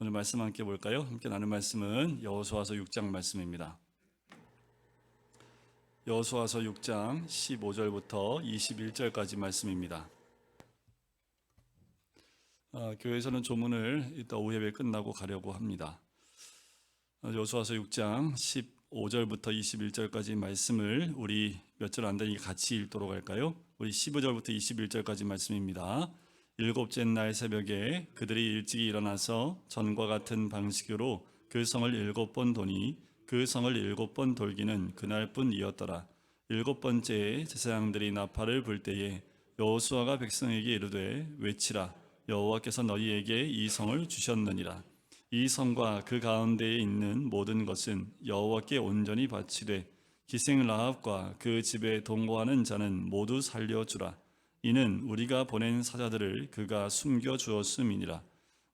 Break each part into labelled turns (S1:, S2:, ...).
S1: 오늘 말씀 함께 볼까요? 함께 나눌 말씀은 여호수아서 6장 말씀입니다. 여호수아서 6장 15절부터 21절까지 말씀입니다. 교회에서는 조문을 이따 오후 예배 끝나고 가려고 합니다. 여호수아서 6장 15절부터 21절까지 말씀을 우리 몇 절 안 되니까 같이 읽도록 할까요? 우리 15절부터 21절까지 말씀입니다. 일곱째 날 새벽에 그들이 일찍이 일어나서 전과 같은 방식으로 그 성을 7번 도니 그 성을 7번 돌기는 그날뿐이었더라. 7번째에 제사장들이 나팔을 불 때에 여호수아가 백성에게 이르되 외치라. 여호와께서 너희에게 이 성을 주셨느니라. 이 성과 그 가운데에 있는 모든 것은 여호와께 온전히 바치되 기생 라합과 그 집에 동거하는 자는 모두 살려주라. 이는 우리가 보낸 사자들을 그가 숨겨 주었음이니라.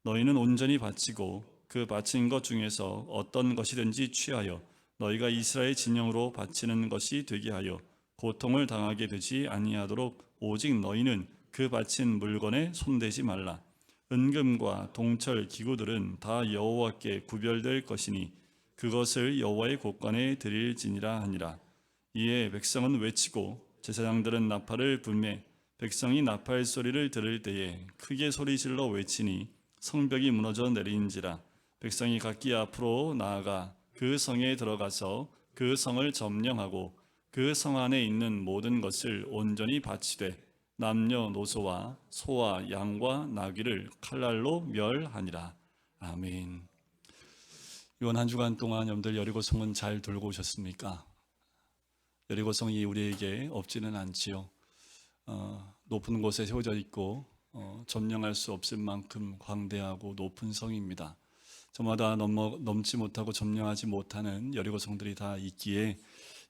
S1: 너희는 온전히 바치고 그 바친 것 중에서 어떤 것이든지 취하여 너희가 이스라엘 진영으로 바치는 것이 되게 하여 고통을 당하게 되지 아니하도록 오직 너희는 그 바친 물건에 손대지 말라. 은금과 동철 기구들은 다 여호와께 구별될 것이니 그것을 여호와의 곳간에 드릴지니라 하니라. 이에 백성은 외치고 제사장들은 나팔을 불매 백성이 나팔 소리를 들을 때에 크게 소리질러 외치니 성벽이 무너져 내린지라. 백성이 각기 앞으로 나아가 그 성에 들어가서 그 성을 점령하고 그 성 안에 있는 모든 것을 온전히 바치되 남녀노소와 소와 양과 나귀를 칼날로 멸하니라. 아멘. 이번 한 주간 동안 여러분들 여리고성은 잘 돌고 오셨습니까? 여리고성이 우리에게 없지는 않지요. 높은 곳에 세워져 있고 점령할 수 없을 만큼 광대하고 높은 성입니다. 저마다 넘지 못하고 점령하지 못하는 여리고성들이 다 있기에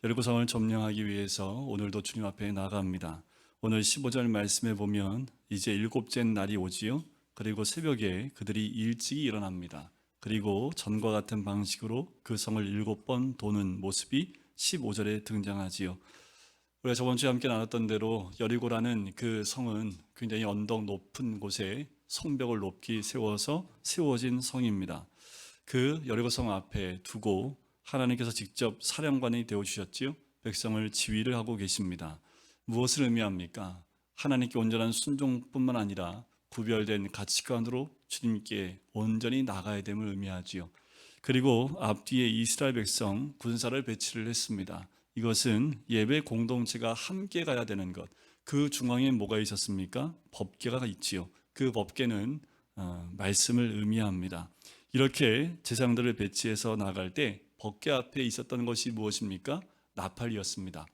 S1: 여리고성을 점령하기 위해서 오늘도 주님 앞에 나갑니다. 오늘 15절 말씀에 보면 이제 7째 날이 오지요. 그리고 새벽에 그들이 일찍이 일어납니다. 그리고 전과 같은 방식으로 그 성을 7번 도는 모습이 15절에 등장하지요. 우리가 저번 주에 함께 나눴던 대로 여리고라는 그 성은 굉장히 언덕 높은 곳에 성벽을 높이 세워서 세워진 성입니다. 그 여리고성 앞에 두고 하나님께서 직접 사령관이 되어주셨지요. 백성을 지휘를 하고 계십니다. 무엇을 의미합니까? 하나님께 온전한 순종뿐만 아니라 구별된 가치관으로 주님께 온전히 나가야 됨을 의미하지요. 그리고 앞뒤에 이스라엘 백성 군사를 배치를 했습니다. 이것은 예배 공동체가 함께 가야 되는 것. 그 중앙에 뭐가 있었습니까? 법궤가 있지요. 그 법궤는 말씀을 의미합니다. 이렇게 제사장들을 배치해서 나갈 때 법궤 앞에 있었던 것이 무엇입니까? 나팔이었습니다.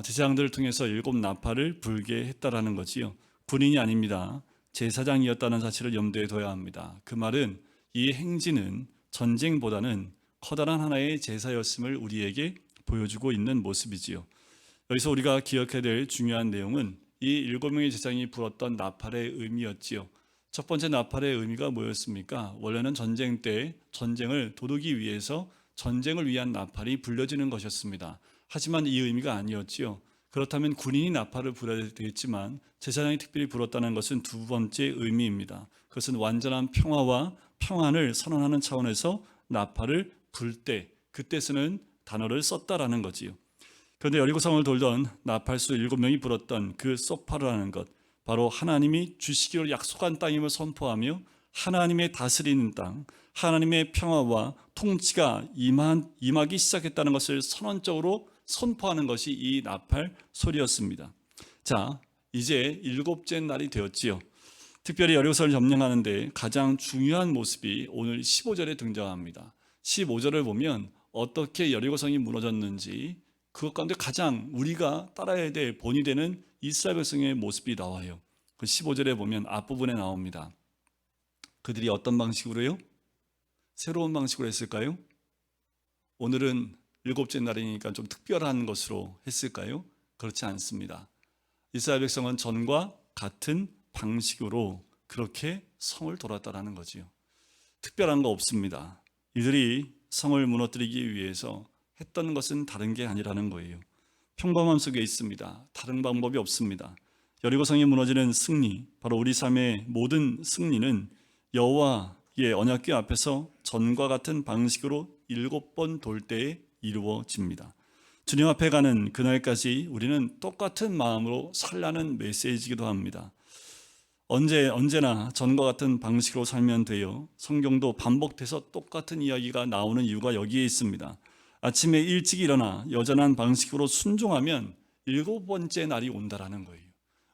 S1: 제사장들을 통해서 7 나팔을 불게 했다라는 거지요. 군인이 아닙니다. 제사장이었다는 사실을 염두에 둬야 합니다. 그 말은 이 행진은 전쟁보다는 커다란 하나의 제사였음을 우리에게 보여주고 있는 모습이지요. 여기서 우리가 기억해야 될 중요한 내용은 이 7명의 제사장이 불었던 나팔의 의미였지요. 첫 번째 나팔의 의미가 뭐였습니까? 원래는 전쟁 때 전쟁을 도두기 위해서 전쟁을 위한 나팔이 불려지는 것이었습니다. 하지만 이 의미가 아니었지요. 그렇다면 군인이 나팔을 불어야 되겠지만 제사장이 특별히 불었다는 것은 두 번째 의미입니다. 그것은 완전한 평화와 평안을 선언하는 차원에서 나팔을 불 때 그때 쓰는 단어를 썼다라는 거지요. 그런데 여리고성을 돌던 나팔수 7명이 불었던 그 소파르라는 것, 바로 하나님이 주시기로 약속한 땅임을 선포하며 하나님의 다스리는 땅, 하나님의 평화와 통치가 임하기 시작했다는 것을 선언적으로 선포하는 것이 이 나팔 소리였습니다. 자, 이제 7째 날이 되었지요. 특별히 여리고성을 점령하는데 가장 중요한 모습이 오늘 15절에 등장합니다. 15절을 보면 어떻게 여리고성이 무너졌는지 그것 가운데 가장 우리가 따라야 될 본이 되는 이스라엘 백성의 모습이 나와요. 그 15절에 보면 앞부분에 나옵니다. 그들이 어떤 방식으로요? 새로운 방식으로 했을까요? 오늘은 7째 날이니까 좀 특별한 것으로 했을까요? 그렇지 않습니다. 이스라엘 백성은 전과 같은 방식으로 그렇게 성을 돌았다라는 거지요. 특별한 거 없습니다. 이들이 성을 무너뜨리기 위해서 했던 것은 다른 게 아니라는 거예요. 평범함 속에 있습니다. 다른 방법이 없습니다. 여리고성이 무너지는 승리, 바로 우리 삶의 모든 승리는 여호와 언약궤 앞에서 전과 같은 방식으로 7번 돌 때에 이루어집니다. 주님 앞에 가는 그날까지 우리는 똑같은 마음으로 살라는 메시지이기도 합니다. 언제나 전과 같은 방식으로 살면 돼요. 성경도 반복돼서 똑같은 이야기가 나오는 이유가 여기에 있습니다. 아침에 일찍 일어나 여전한 방식으로 순종하면 7번째 날이 온다라는 거예요.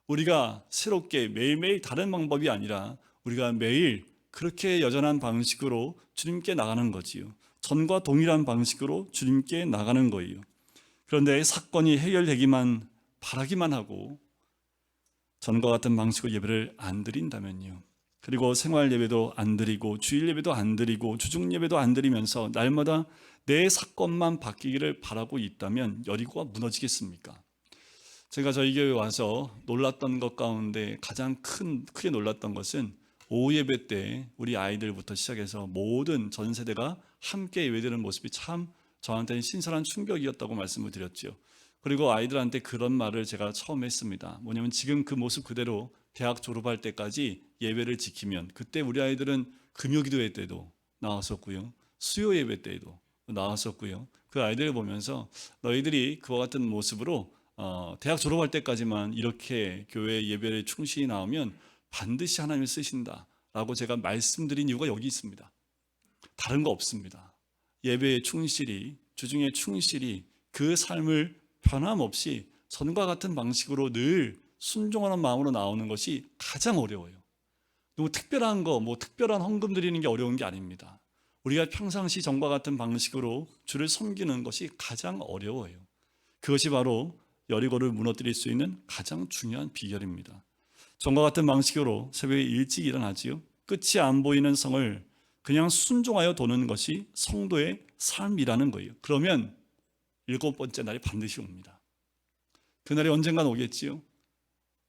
S1: 우리가 새롭게 매일매일 다른 방법이 아니라 우리가 매일 그렇게 여전한 방식으로 주님께 나가는 거지요. 전과 동일한 방식으로 주님께 나가는 거예요. 그런데 사건이 해결되기만 바라기만 하고 전과 같은 방식으로 예배를 안 드린다면요. 그리고 생활 예배도 안 드리고 주일 예배도 안 드리고 주중 예배도 안 드리면서 날마다 내 사건만 바뀌기를 바라고 있다면 여리고가 무너지겠습니까? 제가 저희 교회에 와서 놀랐던 것 가운데 가장 크게 놀랐던 것은 오후 예배 때 우리 아이들부터 시작해서 모든 전 세대가 함께 예배드리는 모습이 참 저한테는 신선한 충격이었다고 말씀을 드렸죠. 그리고 아이들한테 그런 말을 제가 처음 했습니다. 뭐냐면 지금 그 모습 그대로 대학 졸업할 때까지 예배를 지키면, 그때 우리 아이들은 금요기도회 때도 나왔었고요, 수요 예배 때도 나왔었고요. 그 아이들을 보면서 너희들이 그와 같은 모습으로 대학 졸업할 때까지만 이렇게 교회 예배를 충실히 나오면 반드시 하나님을 쓰신다라고 제가 말씀드린 이유가 여기 있습니다. 다른 거 없습니다. 예배에 충실히, 주중에 충실히 그 삶을 변함없이 전과 같은 방식으로 늘 순종하는 마음으로 나오는 것이 가장 어려워요. 너무 특별한 거, 특별한 헌금 드리는 게 어려운 게 아닙니다. 우리가 평상시 전과 같은 방식으로 주를 섬기는 것이 가장 어려워요. 그것이 바로 여리고를 무너뜨릴 수 있는 가장 중요한 비결입니다. 전과 같은 방식으로 새벽에 일찍 일어나지요. 끝이 안 보이는 성을 그냥 순종하여 도는 것이 성도의 삶이라는 거예요. 그러면 7번째 날이 반드시 옵니다. 그날이 언젠간 오겠지요.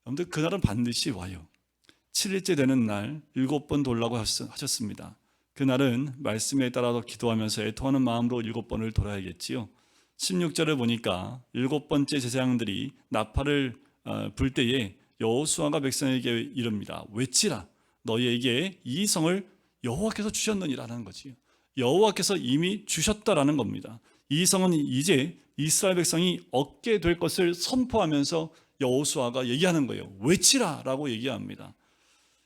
S1: 여러분들, 그날은 반드시 와요. 7일째 되는 날 7번 돌라고 하셨습니다. 그날은 말씀에 따라서 기도하면서 애통하는 마음으로 7번을 돌아야겠지요. 16절을 보니까 7번째 제사장들이 나팔을 불 때에 여호수아가 백성에게 이릅니다. 외치라, 너희에게 이 성을 여호와께서 주셨느니라는 거지요. 여호와께서 이미 주셨다라는 겁니다. 이 성은 이제 이스라엘 백성이 얻게 될 것을 선포하면서 여호수아가 얘기하는 거예요. 외치라라고 얘기합니다.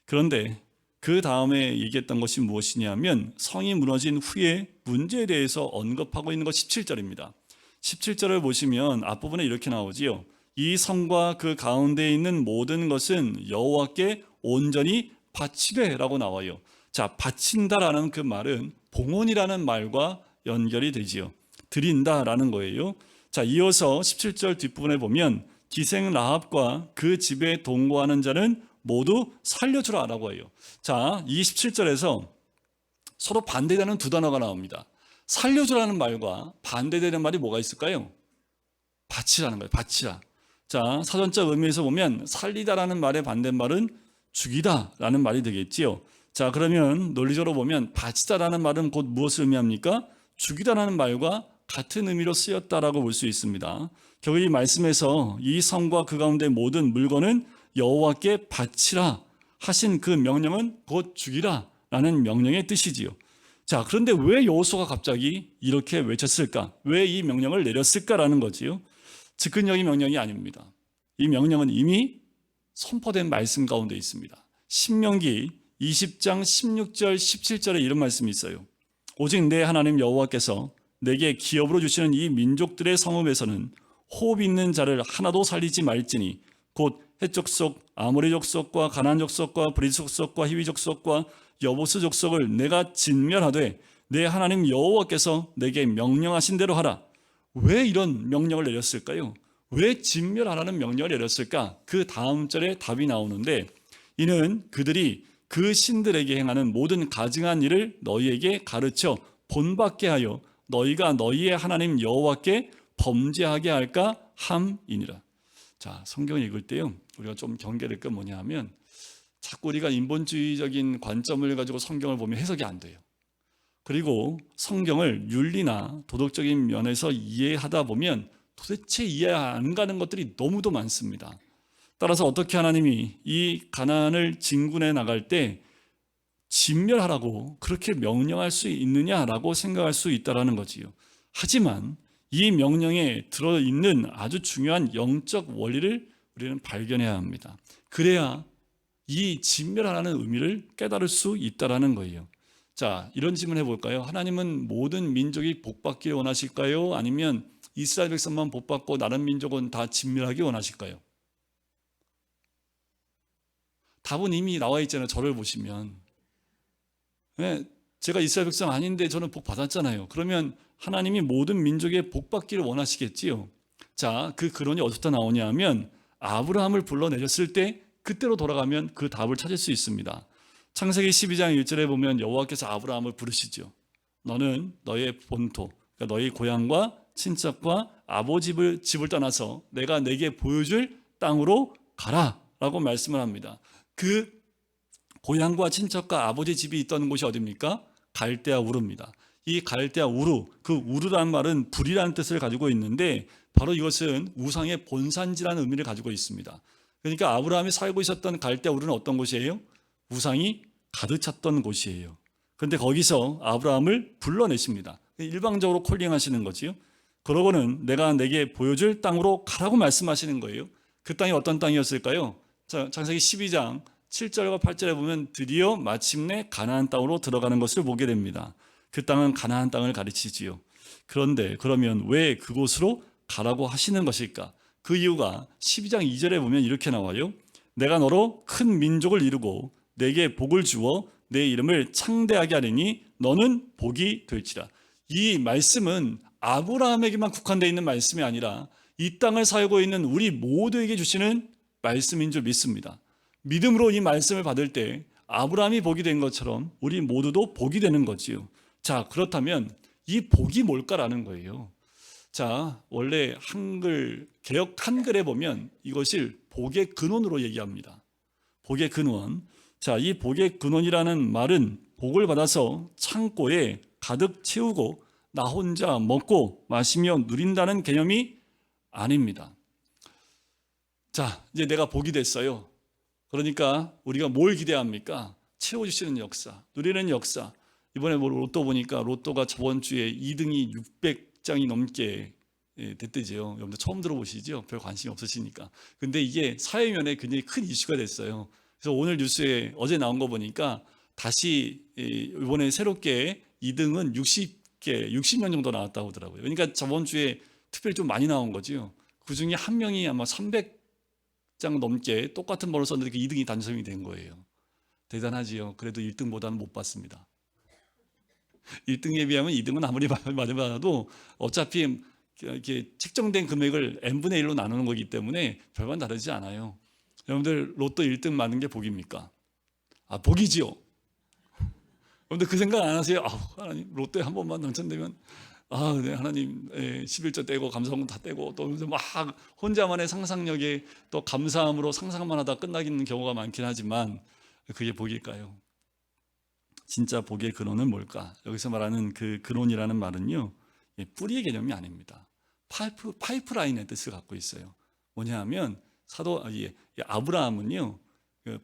S1: 그런데 그 다음에 얘기했던 것이 무엇이냐면 성이 무너진 후에 문제에 대해서 언급하고 있는 것 17절입니다. 17절을 보시면 앞부분에 이렇게 나오지요. 이 성과 그 가운데 있는 모든 것은 여호와께 온전히 바치되라고 나와요. 자, 바친다라는 그 말은 봉헌이라는 말과 연결이 되지요. 드린다라는 거예요. 자, 이어서 17절 뒷부분에 보면 기생 라합과 그 집에 동거하는 자는 모두 살려주라라고 해요. 자, 이 17절에서 서로 반대되는 두 단어가 나옵니다. 살려주라는 말과 반대되는 말이 뭐가 있을까요? 바치라는 거예요. 바치라. 자, 사전적 의미에서 보면 살리다라는 말의 반대말은 죽이다라는 말이 되겠지요. 자, 그러면 논리적으로 보면 바치다라는 말은 곧 무엇을 의미합니까? 죽이다라는 말과 같은 의미로 쓰였다라고 볼 수 있습니다. 결국 이 말씀에서 이 성과 그 가운데 모든 물건은 여호와께 바치라 하신 그 명령은 곧 죽이라 라는 명령의 뜻이지요. 자, 그런데 왜 여호수아가 갑자기 이렇게 외쳤을까? 왜 이 명령을 내렸을까라는 거지요. 즉흥적인 명령이 아닙니다. 이 명령은 이미 선포된 말씀 가운데 있습니다. 신명기 20장 16절 17절에 이런 말씀이 있어요. 오직 내 하나님 여호와께서 내게 기업으로 주시는 이 민족들의 성읍에서는 호흡 있는 자를 하나도 살리지 말지니 곧 헷 족속, 아모리 족속과 가나안 족속과 브리스 족속과 히위 족속과 여부스 족속을 내가 진멸하되 내 하나님 여호와께서 내게 명령하신 대로 하라. 왜 이런 명령을 내렸을까요? 왜 진멸하라는 명령을 내렸을까? 그 다음 절에 답이 나오는데, 이는 그들이 그 신들에게 행하는 모든 가증한 일을 너희에게 가르쳐 본받게 하여 너희가 너희의 하나님 여호와께 범죄하게 할까 함이니라. 자, 성경을 읽을 때요, 우리가 좀 경계될 건 뭐냐 하면 자꾸 우리가 인본주의적인 관점을 가지고 성경을 보면 해석이 안 돼요. 그리고 성경을 윤리나 도덕적인 면에서 이해하다 보면 도대체 이해 안 가는 것들이 너무도 많습니다. 따라서 어떻게 하나님이 이 가나안을 진군해 나갈 때 진멸하라고 그렇게 명령할 수 있느냐라고 생각할 수 있다라는 거지요. 하지만 이 명령에 들어있는 아주 중요한 영적 원리를 우리는 발견해야 합니다. 그래야 이 진멸하라는 의미를 깨달을 수 있다라는 거예요. 자, 이런 질문 해볼까요? 하나님은 모든 민족이 복받기를 원하실까요? 아니면 이스라엘 백성만 복받고 다른 민족은 다 진멸하기 원하실까요? 답은 이미 나와 있잖아요. 저를 보시면. 네, 제가 이스라엘 백성 아닌데 저는 복 받았잖아요. 그러면 하나님이 모든 민족의 복 받기를 원하시겠지요. 자, 그 근원이 어디서 나오냐 하면 아브라함을 불러내셨을 때 그때로 돌아가면 그 답을 찾을 수 있습니다. 창세기 12장 1절에 보면 여호와께서 아브라함을 부르시죠. 너는 너의 본토, 그러니까 너의 고향과 친척과 아버지 집을 떠나서 내가 내게 보여줄 땅으로 가라 라고 말씀을 합니다. 그 고향과 친척과 아버지 집이 있던 곳이 어디입니까? 갈대아 우르입니다. 이 갈대아 우르, 그 우르라는 말은 불이라는 뜻을 가지고 있는데 바로 이것은 우상의 본산지라는 의미를 가지고 있습니다. 그러니까 아브라함이 살고 있었던 갈대아 우르는 어떤 곳이에요? 우상이 가득 찼던 곳이에요. 그런데 거기서 아브라함을 불러내십니다. 일방적으로 콜링하시는 거지요. 그러고는 내가 내게 보여줄 땅으로 가라고 말씀하시는 거예요. 그 땅이 어떤 땅이었을까요? 자, 창세기 12장 7절과 8절에 보면 드디어 마침내 가나안 땅으로 들어가는 것을 보게 됩니다. 그 땅은 가나안 땅을 가리치지요. 그런데 그러면 왜 그곳으로 가라고 하시는 것일까? 그 이유가 12장 2절에 보면 이렇게 나와요. 내가 너로 큰 민족을 이루고 내게 복을 주어 내 이름을 창대하게 하리니 너는 복이 될지라. 이 말씀은 아브라함에게만 국한되어 있는 말씀이 아니라 이 땅을 살고 있는 우리 모두에게 주시는 말씀인 줄 믿습니다. 믿음으로 이 말씀을 받을 때 아브라함이 복이 된 것처럼 우리 모두도 복이 되는 거지요. 자, 그렇다면 이 복이 뭘까라는 거예요. 자, 원래 한글, 개역 한글에 보면 이것을 복의 근원으로 얘기합니다. 복의 근원. 자, 이 복의 근원이라는 말은 복을 받아서 창고에 가득 채우고 나 혼자 먹고 마시며 누린다는 개념이 아닙니다. 자, 이제 내가 복이 됐어요. 그러니까 우리가 뭘 기대합니까? 채워주시는 역사, 누리는 역사. 이번에 로또 보니까 로또가 저번 주에 2등이 600장이 넘게 됐대죠. 여러분들 처음 들어보시죠? 별 관심이 없으시니까. 근데 이게 사회면에 굉장히 큰 이슈가 됐어요. 그래서 오늘 뉴스에 어제 나온 거 보니까 다시 이번에 새롭게 2등은 60명 정도 나왔다고 하더라고요. 그러니까 저번 주에 특별히 좀 많이 나온 거죠. 그 중에 한 명이 아마 300장 넘게 똑같은 번호를 썼는데 그 2등이 당첨이 된 거예요. 대단하지요. 그래도 1등보다는 못 받습니다. 1등에 비하면 2등은 아무리 많이 받아도 어차피 이렇게 책정된 금액을 n분의 1로 나누는 거기 때문에 별반 다르지 않아요. 여러분들 로또 1등 맞는 게 복입니까? 아, 복이지요. 여러분들 그 생각 안 하세요? 하나님 로또에 한 번만 당첨되면 네, 하나님 11조 떼고 감사원금 다 떼고 또 막 혼자만의 상상력에 또 감사함으로 상상만 하다 끝나기는 경우가 많긴 하지만 그게 복일까요? 진짜 복의 근원은 뭘까? 여기서 말하는 그 근원이라는 말은요, 뿌리의 개념이 아닙니다. 파이프라인의 뜻을 갖고 있어요. 뭐냐 하면 아브라함은요,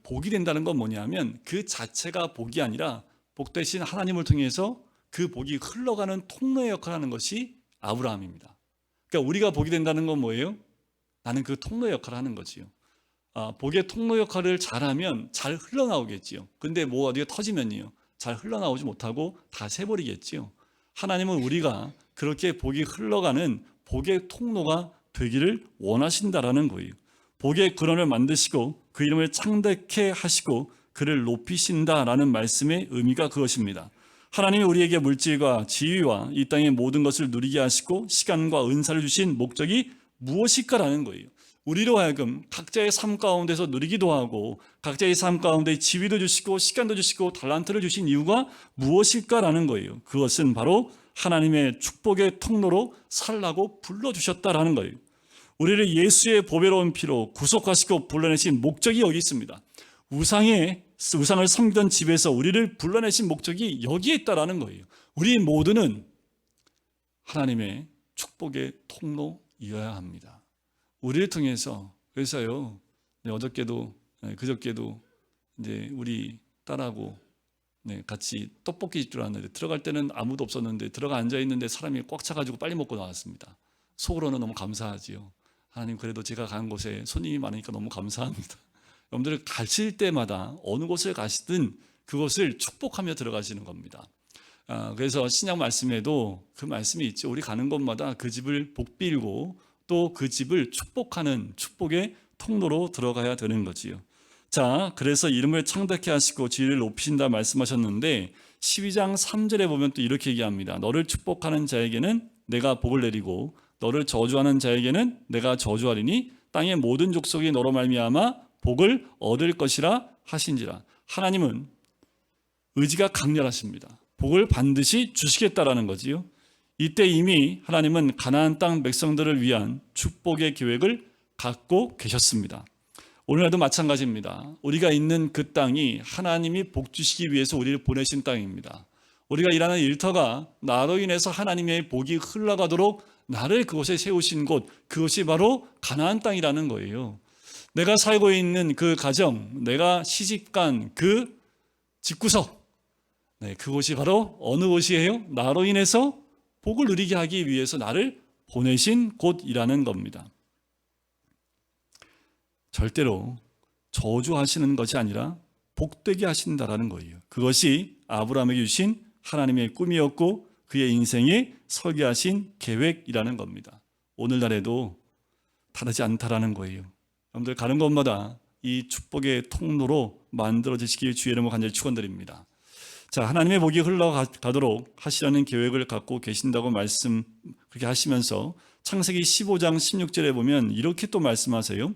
S1: 복이 된다는 건 뭐냐 하면 그 자체가 복이 아니라 복 대신 하나님을 통해서 그 복이 흘러가는 통로의 역할을 하는 것이 아브라함입니다. 그러니까 우리가 복이 된다는 건 뭐예요? 나는 그 통로의 역할을 하는 거지요. 복의 통로 역할을 잘하면 잘 흘러나오겠지요. 근데 뭐 어디가 터지면요, 잘 흘러나오지 못하고 다 새버리겠지요. 하나님은 우리가 그렇게 복이 흘러가는 복의 통로가 되기를 원하신다라는 거예요. 복의 근원을 만드시고 그 이름을 창대케 하시고 그를 높이신다라는 말씀의 의미가 그것입니다. 하나님이 우리에게 물질과 지위와 이 땅의 모든 것을 누리게 하시고 시간과 은사를 주신 목적이 무엇일까라는 거예요. 우리로 하여금 각자의 삶 가운데서 누리기도 하고 각자의 삶 가운데 지위도 주시고 시간도 주시고 달란트를 주신 이유가 무엇일까라는 거예요. 그것은 바로 하나님의 축복의 통로로 살라고 불러주셨다라는 거예요. 우리를 예수의 보배로운 피로 구속하시고 불러내신 목적이 여기 있습니다. 우상을 섬기던 집에서 우리를 불러내신 목적이 여기에 있다라는 거예요. 우리 모두는 하나님의 축복의 통로이어야 합니다. 우리를 통해서. 그래서요, 어저께도 그저께도 이제 우리 딸하고 같이 떡볶이 집 들어왔는데 들어갈 때는 아무도 없었는데 들어가 앉아 있는데 사람이 꽉 차가지고 빨리 먹고 나왔습니다. 속으로는 너무 감사하지요. 하나님, 그래도 제가 간 곳에 손님이 많으니까 너무 감사합니다. 여러분들 가실 때마다 어느 곳을 가시든 그곳을 축복하며 들어가시는 겁니다. 그래서 신약 말씀에도 그 말씀이 있죠. 우리 가는 곳마다 그 집을 복빌고 또 그 집을 축복하는 축복의 통로로 들어가야 되는 거지요. 자, 그래서 이름을 창대케 하시고 지위를 높이신다 말씀하셨는데 12장 3절에 보면 또 이렇게 얘기합니다. 너를 축복하는 자에게는 내가 복을 내리고 너를 저주하는 자에게는 내가 저주하리니 땅의 모든 족속이 너로 말미암아 복을 얻을 것이라 하신지라. 하나님은 의지가 강렬하십니다. 복을 반드시 주시겠다라는 거지요. 이때 이미 하나님은 가나안 땅 백성들을 위한 축복의 계획을 갖고 계셨습니다. 오늘날도 마찬가지입니다. 우리가 있는 그 땅이 하나님이 복 주시기 위해서 우리를 보내신 땅입니다. 우리가 일하는 일터가 나로 인해서 하나님의 복이 흘러가도록 나를 그곳에 세우신 곳, 그것이 바로 가나안 땅이라는 거예요. 내가 살고 있는 그 가정, 내가 시집간 그 집구석, 그곳이 바로 어느 곳이에요? 나로 인해서 복을 누리게 하기 위해서 나를 보내신 곳이라는 겁니다. 절대로 저주하시는 것이 아니라 복되게 하신다라는 거예요. 그것이 아브라함에게 주신 하나님의 꿈이었고 그의 인생에 설계하신 계획이라는 겁니다. 오늘날에도 다르지 않다라는 거예요. 여러분들 가는 곳마다 이 축복의 통로로 만들어지시길 주의 이름으로 간절히 축원드립니다. 자, 하나님의 복이 흘러가도록 하시려는 계획을 갖고 계신다고 말씀 그렇게 하시면서 창세기 15장 16절에 보면 이렇게 또 말씀하세요.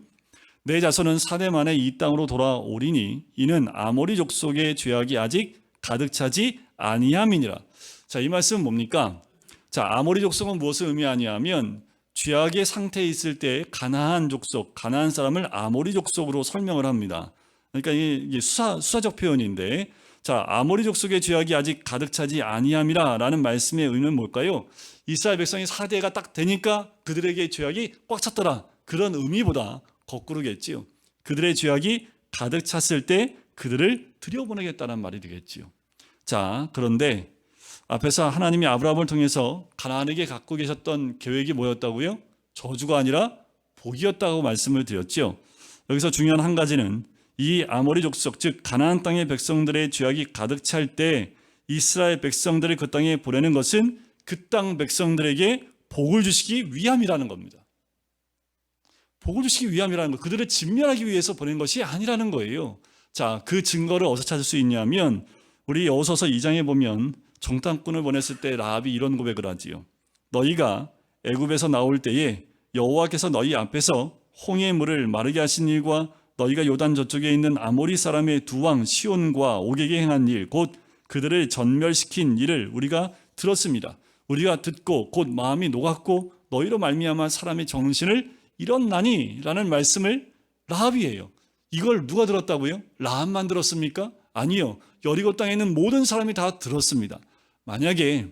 S1: 내 자손은 4대 만에 이 땅으로 돌아오리니 이는 아모리 족속의 죄악이 아직 가득 차지 아니함이니라. 자, 이 말씀은 뭡니까? 자, 아모리 족속은 무엇을 의미하냐면 죄악의 상태에 있을 때 가나안 족속, 가나안 사람을 아모리 족속으로 설명을 합니다. 그러니까 이게 수사적 표현인데, 자, 아모리 족속의 죄악이 아직 가득 차지 아니함이라 라는 말씀의 의미는 뭘까요? 이스라엘 백성이 4대가 딱 되니까 그들에게 죄악이 꽉 찼더라, 그런 의미보다 거꾸로겠지요. 그들의 죄악이 가득 찼을 때 그들을 들여보내겠다는 말이 되겠지요. 자, 그런데 앞에서 하나님이 아브라함을 통해서 가나안에게 갖고 계셨던 계획이 뭐였다고요? 저주가 아니라 복이었다고 말씀을 드렸죠. 여기서 중요한 한 가지는 이 아모리 족속, 즉 가나안 땅의 백성들의 죄악이 가득 찰 때 이스라엘 백성들을 그 땅에 보내는 것은 그 땅 백성들에게 복을 주시기 위함이라는 겁니다. 복을 주시기 위함이라는 거, 그들을 진멸하기 위해서 보낸 것이 아니라는 거예요. 자, 그 증거를 어디서 찾을 수 있냐면 우리 여호수아서 2장에 보면 정탐꾼을 보냈을 때 라합이 이런 고백을 하지요. 너희가 애굽에서 나올 때에 여호와께서 너희 앞에서 홍해의 물을 마르게 하신 일과 너희가 요단 저쪽에 있는 아모리 사람의 두 왕 시온과 옥에게 행한 일, 곧 그들을 전멸시킨 일을 우리가 들었습니다. 우리가 듣고 곧 마음이 녹았고 너희로 말미암아 사람의 정신을 잃었나니 라는 말씀을 라합이 해요. 이걸 누가 들었다고요? 라합만 들었습니까? 아니요. 여리고 땅에 있는 모든 사람이 다 들었습니다. 만약에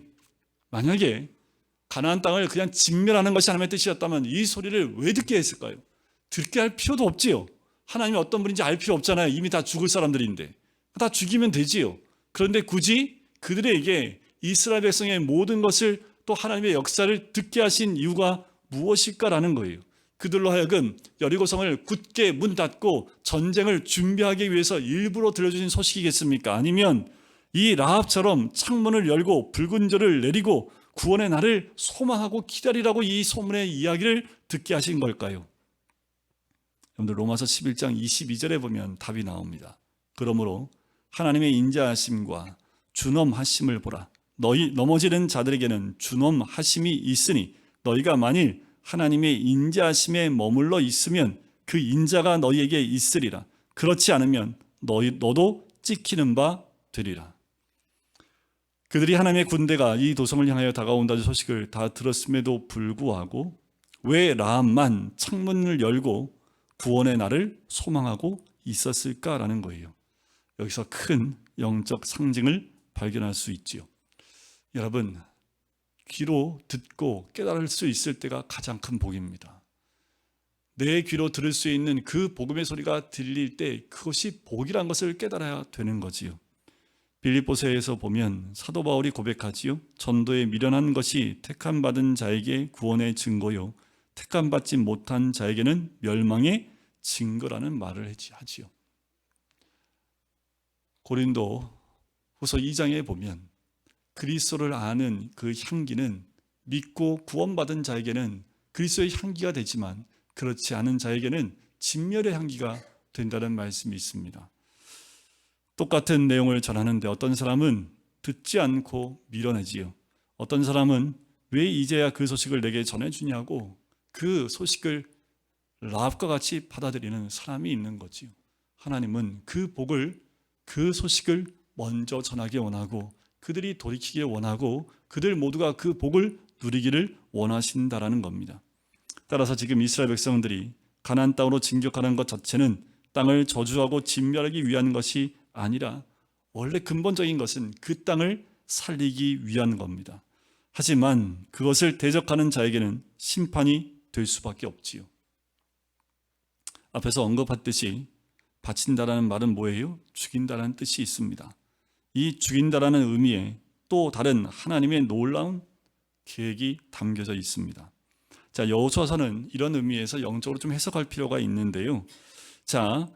S1: 가나안 땅을 그냥 진멸하는 것이 하나님의 뜻이었다면 이 소리를 왜 듣게 했을까요? 듣게 할 필요도 없지요. 하나님이 어떤 분인지 알 필요 없잖아요. 이미 다 죽을 사람들인데. 다 죽이면 되지요. 그런데 굳이 그들에게 이스라엘 백성의 모든 것을 또 하나님의 역사를 듣게 하신 이유가 무엇일까라는 거예요. 그들로 하여금 여리고성을 굳게 문 닫고 전쟁을 준비하기 위해서 일부러 들려주신 소식이겠습니까? 아니면 이 라합처럼 창문을 열고 붉은 저를 내리고 구원의 날을 소망하고 기다리라고 이 소문의 이야기를 듣게 하신 걸까요? 여러분들 로마서 11장 22절에 보면 답이 나옵니다. 그러므로 하나님의 인자하심과 준엄하심을 보라. 너희 넘어지는 자들에게는 준엄하심이 있으니 너희가 만일 하나님의 인자하심에 머물러 있으면 그 인자가 너희에게 있으리라. 그렇지 않으면 너도 찍히는 바 되리라. 그들이 하나님의 군대가 이 도성을 향하여 다가온다는 소식을 다 들었음에도 불구하고 왜 라합만 창문을 열고 구원의 날을 소망하고 있었을까라는 거예요. 여기서 큰 영적 상징을 발견할 수 있지요. 여러분, 귀로 듣고 깨달을 수 있을 때가 가장 큰 복입니다. 내 귀로 들을 수 있는 그 복음의 소리가 들릴 때 그것이 복이란 것을 깨달아야 되는 거지요. 빌립보서에서 보면 사도 바울이 고백하지요. 전도에 미련한 것이 택함 받은 자에게 구원의 증거요 택함 받지 못한 자에게는 멸망의 증거라는 말을 하지요. 고린도 후서 2장에 보면 그리스도를 아는 그 향기는 믿고 구원받은 자에게는 그리스도의 향기가 되지만 그렇지 않은 자에게는 진멸의 향기가 된다는 말씀이 있습니다. 똑같은 내용을 전하는데 어떤 사람은 듣지 않고 밀어내지요. 어떤 사람은 왜 이제야 그 소식을 내게 전해주냐고 그 소식을 라합과 같이 받아들이는 사람이 있는 거지요. 하나님은 그 복을, 그 소식을 먼저 전하기 원하고 그들이 돌이키길 원하고 그들 모두가 그 복을 누리기를 원하신다라는 겁니다. 따라서 지금 이스라엘 백성들이 가나안 땅으로 진격하는 것 자체는 땅을 저주하고 진멸하기 위한 것이 아니라 원래 근본적인 것은 그 땅을 살리기 위한 겁니다. 하지만 그것을 대적하는 자에게는 심판이 될 수밖에 없지요. 앞에서 언급했듯이 바친다라는 말은 뭐예요? 죽인다라는 뜻이 있습니다. 이 죽인다라는 의미에 또 다른 하나님의 놀라운 계획이 담겨져 있습니다. 자, 여호수아서는 이런 의미에서 영적으로 좀 해석할 필요가 있는데요. 자,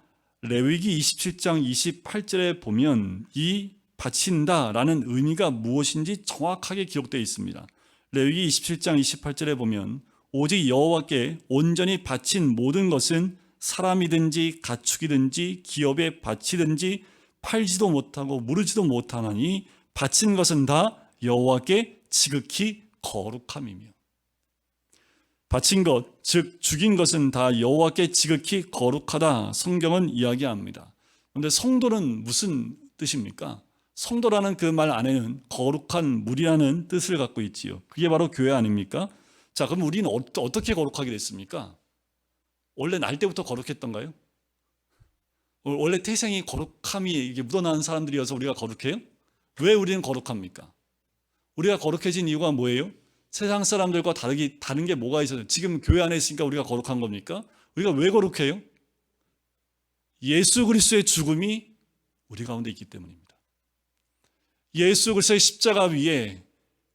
S1: 레위기 27장 28절에 보면 이 바친다라는 의미가 무엇인지 정확하게 기록되어 있습니다. 레위기 27장 28절에 보면 오직 여호와께 온전히 바친 모든 것은 사람이든지 가축이든지 기업에 바치든지 팔지도 못하고 무르지도 못하나니 바친 것은 다 여호와께 지극히 거룩함이며 바친 것, 즉 죽인 것은 다 여호와께 지극히 거룩하다 성경은 이야기합니다. 그런데 성도는 무슨 뜻입니까? 성도라는 그 말 안에는 거룩한 물이라는 뜻을 갖고 있지요. 그게 바로 교회 아닙니까? 자, 그럼 우리는 어떻게 거룩하게 됐습니까? 원래 날 때부터 거룩했던가요? 원래 태생이 거룩함이 이게 묻어나는 사람들이어서 우리가 거룩해요? 왜 우리는 거룩합니까? 우리가 거룩해진 이유가 뭐예요? 세상 사람들과 다른 게 뭐가 있어요? 지금 교회 안에 있으니까 우리가 거룩한 겁니까? 우리가 왜 거룩해요? 예수 그리스도의 죽음이 우리 가운데 있기 때문입니다. 예수 그리스도의 십자가 위에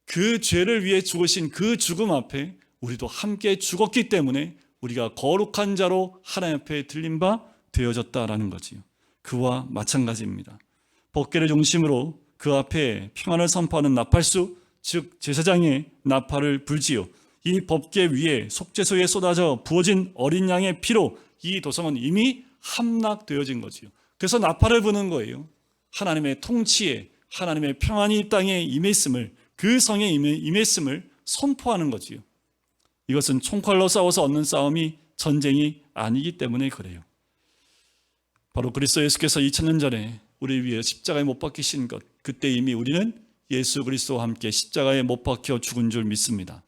S1: 그 죄를 위해 죽으신 그 죽음 앞에 우리도 함께 죽었기 때문에 우리가 거룩한 자로 하나님 앞에 들린 바 되어졌다라는 거지요. 그와 마찬가지입니다. 법궤를 중심으로 그 앞에 평안을 선포하는 나팔수, 즉 제사장의 나팔을 불지요. 이 법궤 위에 속죄소에 쏟아져 부어진 어린 양의 피로 이 도성은 이미 함락되어진 거지요. 그래서 나팔을 부는 거예요. 하나님의 통치에, 하나님의 평안이 이 땅에 임했음을, 그 성에 임했음을 선포하는 거지요. 이것은 총칼로 싸워서 얻는 싸움이 전쟁이 아니기 때문에 그래요. 바로 그리스도 예수께서 2000년 전에 우리 위해 십자가에 못 박히신 것, 그때 이미 우리는 예수 그리스도와 함께 십자가에 못 박혀 죽은 줄 믿습니다.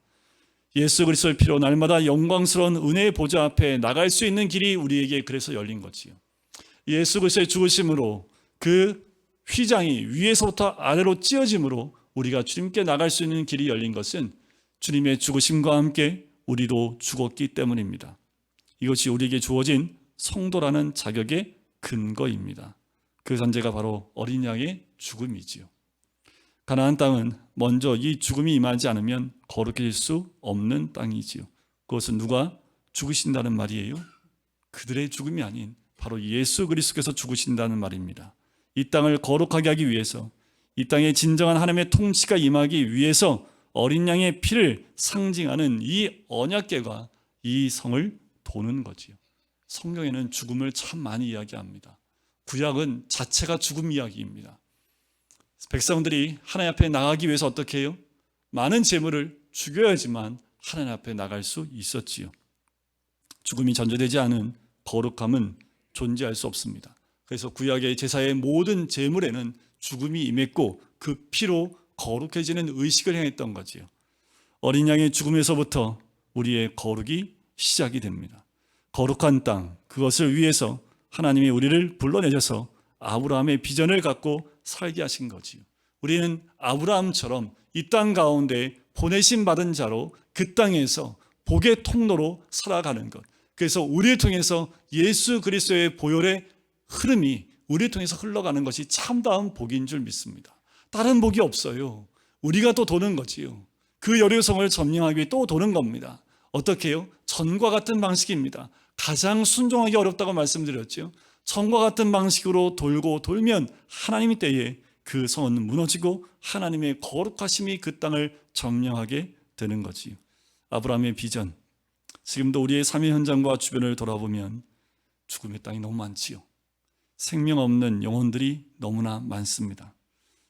S1: 예수 그리스도의 피로 날마다 영광스러운 은혜의 보좌 앞에 나갈 수 있는 길이 우리에게 그래서 열린 거지요. 예수 그리스도의 죽으심으로 그 휘장이 위에서부터 아래로 찢어짐으로 우리가 주님께 나갈 수 있는 길이 열린 것은 주님의 죽으심과 함께 우리도 죽었기 때문입니다. 이것이 우리에게 주어진 성도라는 자격의 근거입니다. 그 전제가 바로 어린 양의 죽음이지요. 가나안 땅은 먼저 이 죽음이 임하지 않으면 거룩해질 수 없는 땅이지요. 그것은 누가 죽으신다는 말이에요? 그들의 죽음이 아닌 바로 예수 그리스도께서 죽으신다는 말입니다. 이 땅을 거룩하게 하기 위해서, 이 땅에 진정한 하나님의 통치가 임하기 위해서 어린 양의 피를 상징하는 이 언약궤가 이 성을 도는 거지요. 성경에는 죽음을 참 많이 이야기합니다. 구약은 자체가 죽음 이야기입니다. 백성들이 하나님 앞에 나가기 위해서 어떻게 해요? 많은 재물을 죽여야지만 하나님 앞에 나갈 수 있었지요. 죽음이 전제되지 않은 거룩함은 존재할 수 없습니다. 그래서 구약의 제사의 모든 재물에는 죽음이 임했고 그 피로 거룩해지는 의식을 행했던 거지요. 어린 양의 죽음에서부터 우리의 거룩이 시작이 됩니다. 거룩한 땅, 그것을 위해서 하나님이 우리를 불러내셔서 아브라함의 비전을 갖고 살게 하신 거지요. 우리는 아브라함처럼 이 땅 가운데 보내심 받은 자로 그 땅에서 복의 통로로 살아가는 것. 그래서 우리를 통해서 예수 그리스도의 보혈의 흐름이 우리를 통해서 흘러가는 것이 참다운 복인 줄 믿습니다. 다른 복이 없어요. 우리가 또 도는 거지요. 그 여리고성을 점령하기 위해 또 도는 겁니다. 어떻게 해요? 전과 같은 방식입니다. 가장 순종하기 어렵다고 말씀드렸죠. 전과 같은 방식으로 돌고 돌면 하나님의 때에 그 성은 무너지고 하나님의 거룩하심이 그 땅을 점령하게 되는 거지요. 아브라함의 비전, 지금도 우리의 삶의 현장과 주변을 돌아보면 죽음의 땅이 너무 많지요. 생명 없는 영혼들이 너무나 많습니다.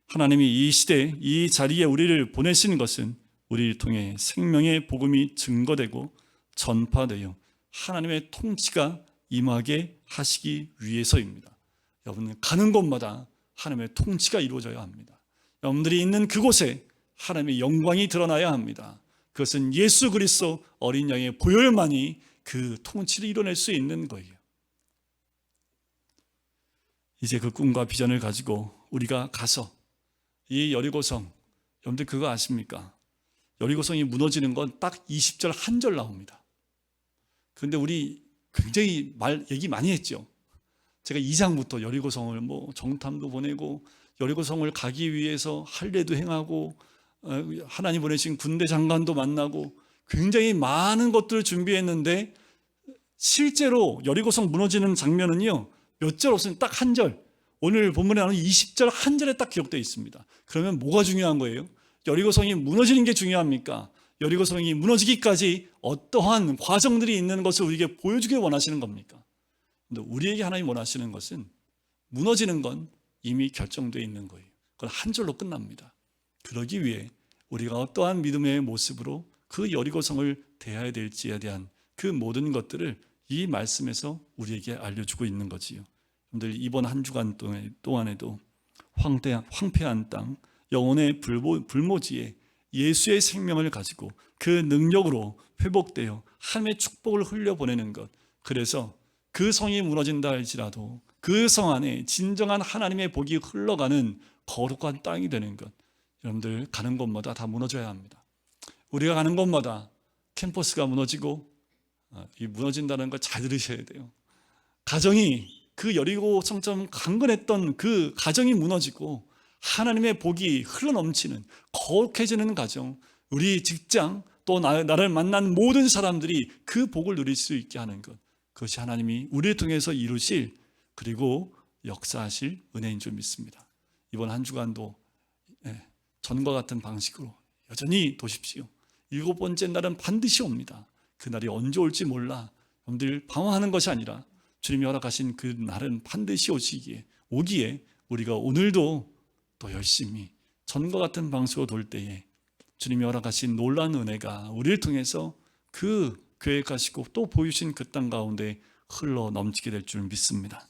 S1: 하나님이 이 시대, 이 자리에 우리를 보내신 것은 우리를 통해 생명의 복음이 증거되고 전파되어 하나님의 통치가 임하게 하시기 위해서입니다. 여러분, 가는 곳마다 하나님의 통치가 이루어져야 합니다. 여러분들이 있는 그곳에 하나님의 영광이 드러나야 합니다. 그것은 예수 그리스도 어린 양의 보혈만이 그 통치를 이뤄낼 수 있는 거예요. 이제 그 꿈과 비전을 가지고 우리가 가서 이 여리고성, 여러분들 그거 아십니까? 여리고성이 무너지는 건 딱 20절 한 절 나옵니다. 그런데 우리 굉장히 얘기 많이 했죠. 제가 2장부터 여리고성을 정탐도 보내고 여리고성을 가기 위해서 할례도 행하고 하나님 보내신 군대 장관도 만나고 굉장히 많은 것들을 준비했는데 실제로 여리고성 무너지는 장면은요, 몇 절 없으면 딱 한 절, 오늘 본문에 나오는 20절 한 절에 딱 기록되어 있습니다. 그러면 뭐가 중요한 거예요? 여리고성이 무너지는 게 중요합니까? 여리고성이 무너지기까지 어떠한 과정들이 있는 것을 우리에게 보여주길 원하시는 겁니까? 근데 우리에게 하나님 원하시는 것은 무너지는 건 이미 결정되어 있는 거예요. 그건 한 절로 끝납니다. 그러기 위해 우리가 어떠한 믿음의 모습으로 그 여리고성을 대해야 될지에 대한 그 모든 것들을 이 말씀에서 우리에게 알려주고 있는 거지요. 여러분들 이번 한 주간 동안에도 황폐한 땅, 영혼의 불모지에 예수의 생명을 가지고 그 능력으로 회복되어 하나님의 축복을 흘려보내는 것, 그래서 그 성이 무너진다 할지라도 그 성 안에 진정한 하나님의 복이 흘러가는 거룩한 땅이 되는 것, 여러분들 가는 곳마다 다 무너져야 합니다. 우리가 가는 곳마다 캠퍼스가 무너지고, 이 무너진다는 걸 잘 들으셔야 돼요. 가정이, 그 여리고성처럼 강건했던 그 가정이 무너지고 하나님의 복이 흘러넘치는 거룩해지는 가정, 우리 직장, 또 나를 만난 모든 사람들이 그 복을 누릴 수 있게 하는 것, 그것이 하나님이 우리를 통해서 이루실, 그리고 역사하실 은혜인 줄 믿습니다. 이번 한 주간도 전과 같은 방식으로 여전히 도십시오. 7번째 날은 반드시 옵니다. 그날이 언제 올지 몰라. 여러분들 방황하는 것이 아니라 주님이 허락하신 그 날은 반드시 오기에 우리가 오늘도 더 열심히 전과 같은 방식으로 돌 때에 주님이 허락하신 놀라운 은혜가 우리를 통해서 그 계획하시고 또 보여주신 그 땅 가운데 흘러 넘치게 될 줄 믿습니다.